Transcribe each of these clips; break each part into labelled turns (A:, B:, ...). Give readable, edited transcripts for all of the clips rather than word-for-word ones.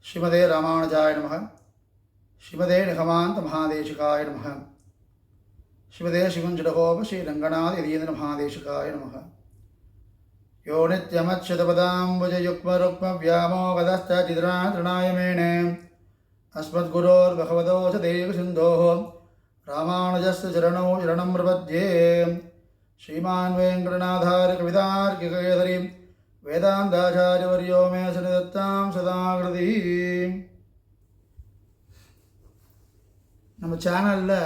A: ஸ்ரீமதே ராமானுஜாய நமः. ஸ்ரீமதே நிகமாந்த மகாதேசிகாய நமः. ஸ்ரீமதே சிவஞ்சடகோப ஸ்ரீ ரங்கநாத யதீந்திர மகாதேசிகாய நமः. யோ நித்யமச்சுதபதாம்புஜயுக்மருக்ம வியாமோகதஸ்ததித்ராத்ருணாய மேனே அஸ்மத்குரோர்பகவதோச தேவசிந்தோः ராமானுஜஸ்ய சரணோ சரணம் பிரபத்யே. ஸ்ரீமான் வேங்கடநாதார்ய கவிதார்க்கிகேசரி வேதாந்தாச்சாரியவர்யோ மே சன்னிதத்தாம் சதாகிருதி. நம்ம சேனலில்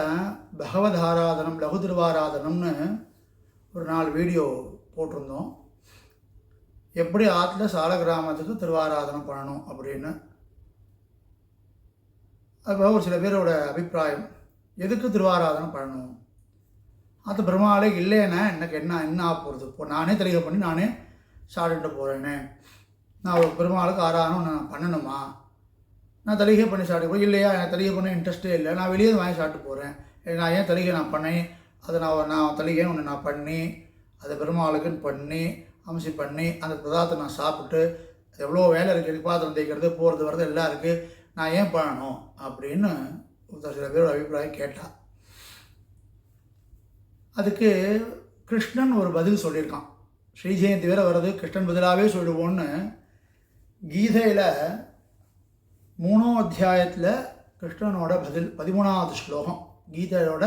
A: பகவத் ஆராதனம் லகு திருவாராதனம்னு ஒரு 4 வீடியோ போட்டிருந்தோம். எப்படி ஆற்றுல சால கிராமத்துக்கு திருவாராதனம் பண்ணணும் அப்படின்னு. அப்போ ஒரு சில பேரோட அபிப்பிராயம், எதுக்கு திருவாராதனம் பண்ணணும், அது பெருமாளே இல்லைன்னா எனக்கு என்ன ஆக போகிறது, இப்போ நானே தெளிக பண்ணி நானே சாப்பிட்டு போகிறேன்னு, நான் ஒரு பெருமாளுக்கு ஆராதனம் நான் பண்ணணுமா, நான் தலிகை பண்ணி சாப்பிட்டு போய் இல்லையா, எனக்கு தலிகை பண்ண இன்ட்ரெஸ்ட்டே இல்லை, நான் வெளியே வாங்கி சாப்பிட்டு போகிறேன், நான் ஏன் தலிகை நான் பண்ணேன், அதை நான் தலிகை ஒன்று நான் பண்ணி அதை பெருமாளுக்குன்னு பண்ணி அம்சி பண்ணி அந்த பதார்த்தத்தை நான் சாப்பிட்டு எவ்வளோ வேலை இருக்குது, பாத்திரம் தேய்க்கிறது போகிறது வர்றது எல்லாம் இருக்குது, நான் ஏன் பண்ணணும் அப்படின்னு சில பேரோட அபிப்பிராயம் கேட்டால் அதுக்கு கிருஷ்ணன் ஒரு பதில் சொல்லியிருக்கான். ஸ்ரீ ஜெயந்தி வேறு வருது, கிருஷ்ணன் பதிலாகவே சொல்லுவோன்னு கீதையில் 3ஆம் அத்தியாயத்தில் கிருஷ்ணனோட பதில் 13வது ஸ்லோகம். கீதையோட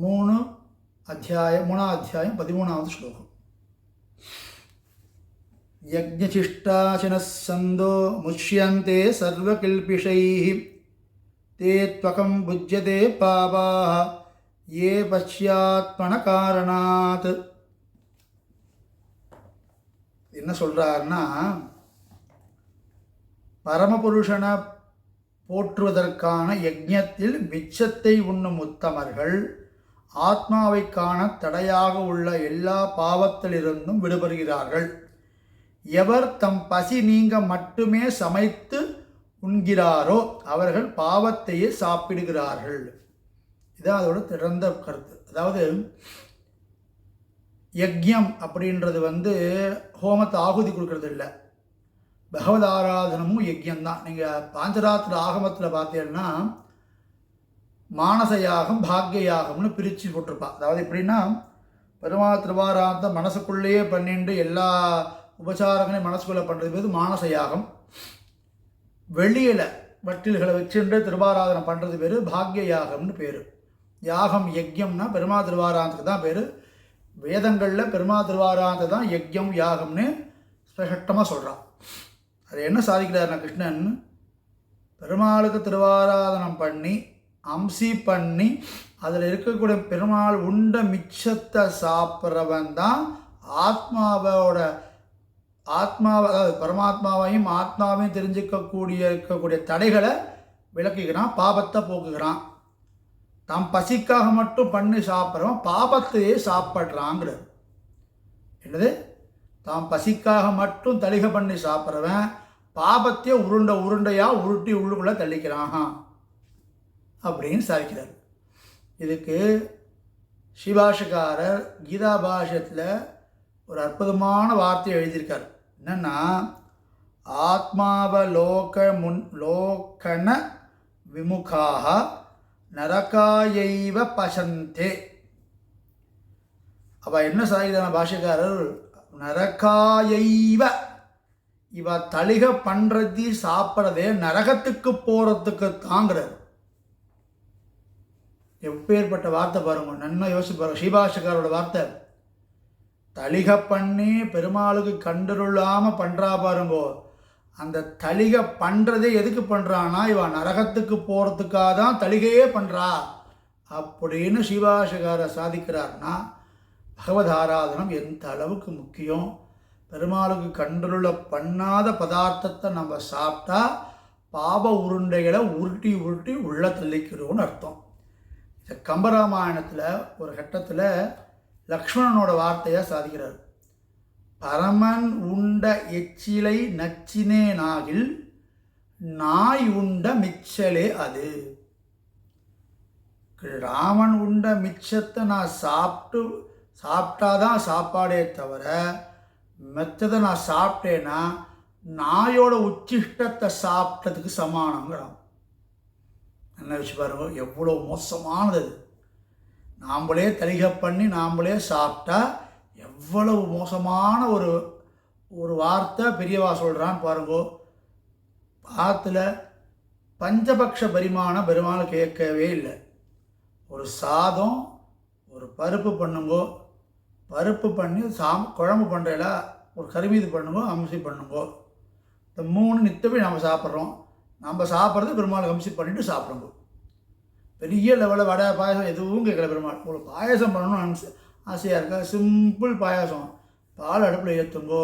A: 3ஆம் அத்தியாயம் 13வது ஸ்லோகம். யஜ்ஞசிஷ்டாசினः சந்தோ முஷ்யந்தே சர்வகில்பிஷைः தே த்வகம் புஜ்யதே பாபாः ஏ பஷ்யாத்மன காரணாத். என்ன சொல்கிறாருன்னா, பரமபுருஷனை போற்றுவதற்கான யஜ்ஞத்தில் மிச்சத்தை உண்ணும் உத்தமர்கள் ஆத்மாவை காண தடையாக உள்ள எல்லா பாவத்திலிருந்தும் விடுபடுகிறார்கள். எவர் தம் பசி நீங்க மட்டுமே சமைத்து உண்கிறாரோ அவர்கள் பாவத்தையே சாப்பிடுகிறார்கள். இதான் அதோட திறந்த கருத்து. அதாவது யஜ்யம் அப்படின்றது ஹோமத்தை ஆகுதி கொடுக்கறது இல்லை, பகவத் ஆராதனமும் யஜ்யம்தான். நீங்கள் பாஞ்சராத்திர ஆகமத்தில் பார்த்தீங்கன்னா மானச யாகம் பாக்ய யாகம்னு பிரித்து போட்டிருப்பா. அதாவது எப்படின்னா, பெருமாள் திருவாராதத்தை மனசுக்குள்ளேயே பண்ணிட்டு எல்லா உபசாரங்களையும் மனசுக்குள்ளே பண்ணுறது பேர் மானச யாகம். வெளியில் வட்டில்களை வச்சுட்டு திருவாராதனை பண்ணுறது பேர் பாக்ய யாகம்னு பேர். யாகம் யஜ்யம்னா பெருமாள் திருவாராதத்துக்கு தான் பேர். வேதங்களில் பெருமாள் திருவாராதத்தை தான் யஜ்யம் யாகம்னு ஸ்பஷ்டமாக சொல்கிறான். அது என்ன சாதிக்கிறாருன்னா, கிருஷ்ணன் பெருமாளுக்கு திருவாராதனம் பண்ணி அம்சி பண்ணி அதில் இருக்கக்கூடிய பெருமாள் உண்ட மிச்சத்தை சாப்பிட்றவன் தான் அதாவது பரமாத்மாவையும் ஆத்மாவையும் இருக்கக்கூடிய தடைகளை விளக்குகிறான், பாபத்தை போக்குகிறான். தாம் பசிக்காக மட்டும் பண்ணி சாப்பிட்றவன் பாபத்தையே சாப்பிட்றாங்கிறது. என்னது, தாம் பசிக்காக மட்டும் தலிகை பண்ணி சாப்பிட்றவன் பாபத்தையே உருண்டையாக உருட்டி உள்ளுக்குள்ளே தள்ளிக்கிறான் அப்படின்னு சாதிக்கிறார். இதுக்கு ஸ்ரீபாஷகாரர் கீதா பாஷ்யத்தில் ஒரு வார்த்தை எழுதியிருக்கார். என்னென்னா, லோக்கன விமுகாக நரகாயைவ பசந்தே. அவள் என்ன சாதிக்கிறார் பாஷ்யக்காரர், நரகாயைவ, இவ தலிகை பண்ணுறது சாப்பிட்றதே நரகத்துக்கு போகிறதுக்கு தாங்கிறார். எப்பேற்பட்ட வார்த்தை பாருங்க, நன்னா யோசிச்சு பாருங்க. ஸ்ரீபாஷக்காரோட வார்த்தை, தலிகை பண்ணி பெருமாளுக்கு கண்டுருளாமல் பண்ணுறா பாருங்கோ. அந்த தலிகை பண்ணுறதே எதுக்கு பண்ணுறான்னா, இவன் நரகத்துக்கு போகிறதுக்காக தான் தலிகையே பண்ணுறா அப்படின்னு ஸ்ரீபாஷகாரர் சாதிக்கிறார்னா, பகவத் ஆராதனம் எந்த அளவுக்கு முக்கியம். பெருமாளுக்கு கண்டுருள பண்ணாத பதார்த்தத்தை நம்ம சாப்பிட்டா பாப உருண்டைகளை உருட்டி உருட்டி உள்ள தள்ளிக்கிறோன்னு அர்த்தம். இந்த கம்பராமாயணத்தில் ஒரு கட்டத்தில் லக்ஷ்மணனோட வார்த்தையாக சாதிக்கிறார். பரமன் உண்ட எச்சிலை நச்சினே நாகில் நாய் உண்ட மிச்சலே அது. ராமன் உண்ட மிச்சத்தை நான் சாப்பிட்டாதான் சாப்பாடே தவிர மற்றதை நான் சாப்பிட்டேன்னா நாயோட உச்சிஷ்டத்தை சாப்பிட்டதுக்கு சமானங்கிறான். என்ன வச்சு பாருங்க, எவ்வளோ மோசமானது அது. நாம்ளே தலிகை பண்ணி நாம்ளே சாப்பிட்டா எவ்வளவு மோசமான ஒரு வார்த்தை பெரியவா சொல்கிறான்னு பாருங்கோ. ஆற்றுல பஞ்சபக்ஷ பரிமாணம் பெருமாள் கேட்கவே இல்லை. ஒரு சாதம், ஒரு பருப்பு பண்ணுங்கோ, பருப்பு பண்ணி குழம்பு பண்ணுறல ஒரு கறிமீது பண்ணுங்கோ, அம்சி பண்ணுங்கோ. இந்த 3 நித்தமே நம்ம சாப்பிட்றோம். நம்ம சாப்பிட்றது பெருமாளுக்கு அம்சி பண்ணிவிட்டு சாப்பிடுங்கோ. பெரிய லெவலில் வடை பாயசம் எதுவும் கேட்கல பெருமாள். உங்களுக்கு பாயசம் பண்ணணும்னு ஆசையாக இருக்கா, சிம்பிள் பாயசம். பால் அடுப்பில் ஏற்றுங்கோ,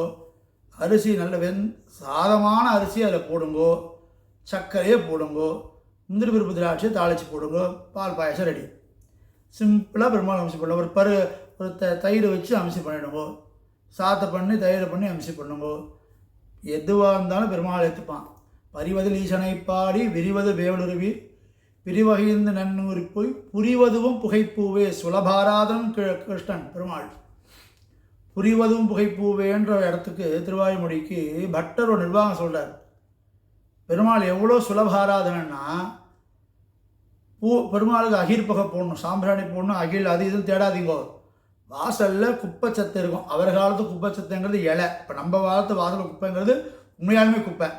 A: அரிசி நல்ல சாதமான அரிசி அதில் போடுங்கோ, சர்க்கரையே போடுங்கோ, முந்திரி பருப்பு திராட்சை தாளித்து போடுங்கோ, பால் பாயசம் ரெடி. சிம்பிளாக பெருமாள் அம்சி பண்ணுவோம். ஒரு தயிர் வச்சு அம்சி பண்ணிவிடுங்கோ, சாத்தை பண்ணி தயிரை பண்ணி அம்சி பண்ணுங்கோ. எதுவாக இருந்தாலும் பெருமாள் ஏற்றுப்பான். பரிவதில் ஈசனை பாடி விரிவது வேவலுருவி பிரிவகைந்து நன்னூறி போய் புரிவதுவும் புகைப்பூவே சுலபாராதன் கிருஷ்ணன் பெருமாள். புரிவதும் புகைப்பூவேன்ற இடத்துக்கு திருவாய்மொழிக்கு பட்டர் ஒரு நிர்வாகம் சொல்கிறார். பெருமாள் எவ்வளோ சுலபாராதனைன்னா, பெருமாளுக்கு அகிர் புகை போடணும், சாம்பிராணி போடணும், அகில் அது இதுன்னு தேடாதீங்கோ. வாசலில் குப்பைச்சத்து இருக்கும். அவர் காலத்து குப்பைச்சத்துங்கிறது இலை. இப்போ நம்ம காலத்து வாசலில் குப்பைங்கிறது உண்மையாலுமே குப்பை.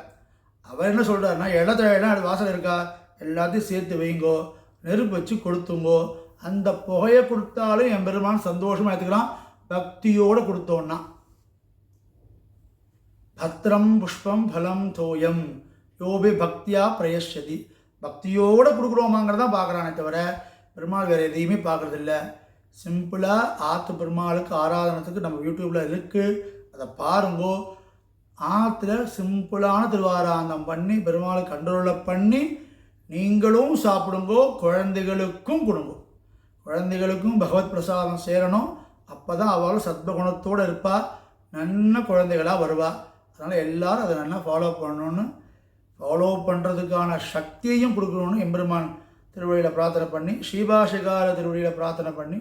A: அவர் என்ன சொல்கிறாருன்னா, இடம் அது வாசல் இருக்கா, எல்லாத்தையும் சேர்த்து வைங்கோ, நெருப்பு வச்சு கொளுத்துங்கோ. அந்த புகையை கொடுத்தாலும் என் பெருமான் சந்தோஷமாக எடுத்துக்கிறான், பக்தியோடு கொடுத்தோன்னா. பத்திரம் புஷ்பம் பலம் தோயம் யோபி பக்தியா பிரயசதி. பக்தியோடு கொடுக்குறோமாங்கிறதான் பார்க்குறானே தவிர பெருமாள் வேறு எதையுமே பார்க்குறதில்ல. சிம்பிளாக ஆற்று பெருமாளுக்கு ஆராதனத்துக்கு நம்ம யூடியூப்பில் இருக்குது, அதை பாருங்கோ. ஆற்றுல சிம்பிளான திருவாராந்தம் பண்ணி பெருமாளுக்கு கண்ட்ரோலில் பண்ணி நீங்களும் சாப்பிடுங்கோ, குழந்தைகளுக்கும் கொடுங்க. குழந்தைகளுக்கும் பகவத் பிரசாதம் சேரணும். அப்போ தான் அவளும் சத்வகுணத்தோடு இருப்பாள், நல்ல குழந்தைகளாக வருவாள். அதனால் எல்லோரும் அதை நல்லா ஃபாலோ பண்ணணுன்னு, ஃபாலோ பண்ணுறதுக்கான சக்தியையும் கொடுக்கணுன்னு எம்பெருமான் திருவழியில் பிரார்த்தனை பண்ணி, ஸ்ரீபாஷிகார திருவழியில் பிரார்த்தனை பண்ணி